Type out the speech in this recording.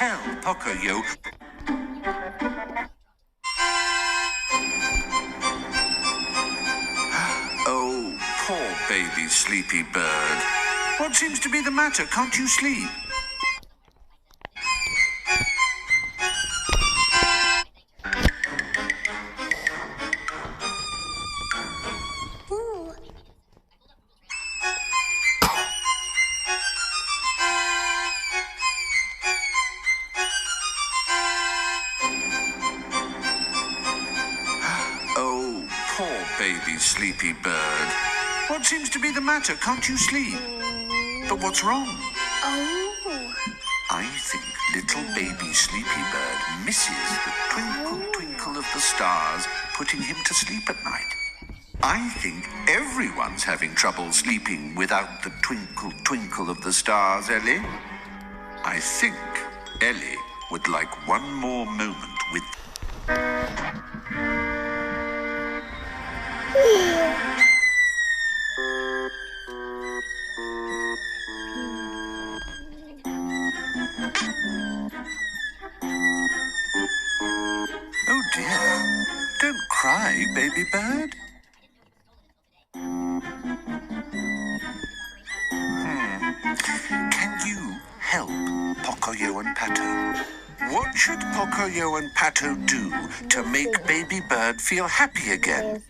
tell Pocoyo? Oh, poor baby sleepy bird. What seems to be the matter? Can't you sleep? Oh, poor baby sleepy bird. What seems to be the matter? Can't you sleep? But what's wrong? Oh. I think little baby sleepy bird misses the twinkle, twinkle of the stars, putting him to sleep at night. I think everyone's having trouble sleeping without the twinkle, twinkle of the stars, Ellie. I think Ellie would like one more moment with... Oh dear, don't cry, baby bird. Can you help Pocoyo and Pato? What should Pocoyo and Pato do to make baby bird feel happy again?